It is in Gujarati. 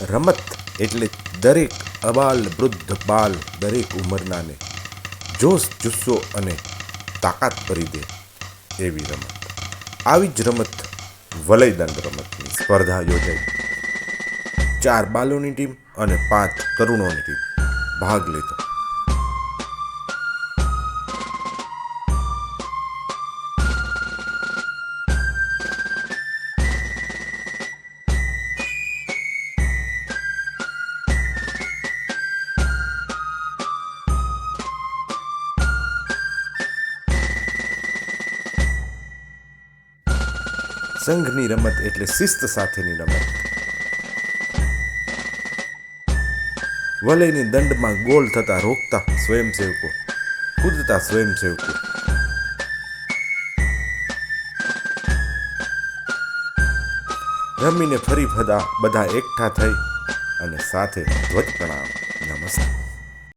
રમત એટલે દરેક અબાલ વૃદ્ધ બાલ દરેક ઉંમરનાને જોશ જુસ્સો અને તાકાત ભરી દે એવી રમત. આવી જ રમત વલયદંડ રમતની સ્પર્ધા યોજાઈ. 4 બાલોની ટીમ અને 5 તરુણોની ટીમ ભાગ લીધો. સંઘની રમત એટલે શિસ્ત સાથેની રમત. વલયની દંડમાં ગોલ થતા રોકતા સ્વયંસેવકો, કૂદતા સ્વયંસેવકો. રમીને ફરી બધા એકઠા થઈ અને સાથે ધ્વજ પ્રણામ. નમસ્તે.